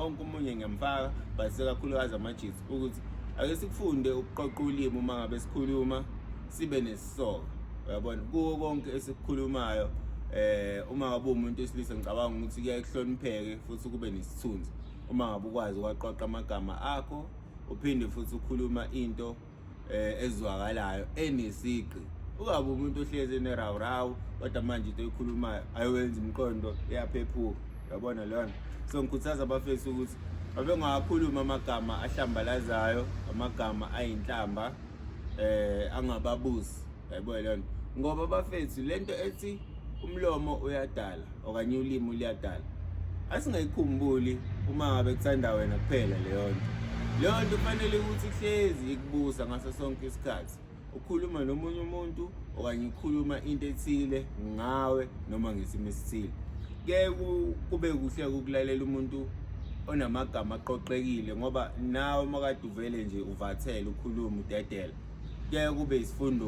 wonke umunye ngiyamfaka but sekakhulukazi amajitsi ukuthi ake sikufunde ukuqoqa ulimi uma ngabe sikhuluma sibe nesisoka uyabona kuwo konke esikukhulumayo uma ngabe umuntu wesilisa ngicabanga ukuthi kuyahlonipheke futhi kube nesithunzi uma ngabe ukwazi ukwaqoqa amagama akho uphinde futhi ukhuluma into ezwakalayo enesigqi ukabe umuntu ohleze nerawrawu kodwa manje into ekhulumayo ayiwenza imiqondo iyaphephuka uyabona lona so ngikhuthaza abafethu ukuthi abengakhuluma amagama ahlambalazayo amagama ayinhlamba angababusi yayibona lona ngoba abafethu lento ethi umlomo uyadala okanye ulimi liyadala asingayikhumbuli uma ngabe kuthanda wena kuphela leyo nto kufanele ukuthi hlezi ikubusa ngaso sonke isikhathi ukhuluma nomunye umuntu okanye ukhuluma into ethile ngawe noma ngesimo esithile kube kuhle ukulalela umuntu onamagama aqoqekile ngoba nawe makade uvele nje uvathele ukhuluma udedela kube isifundo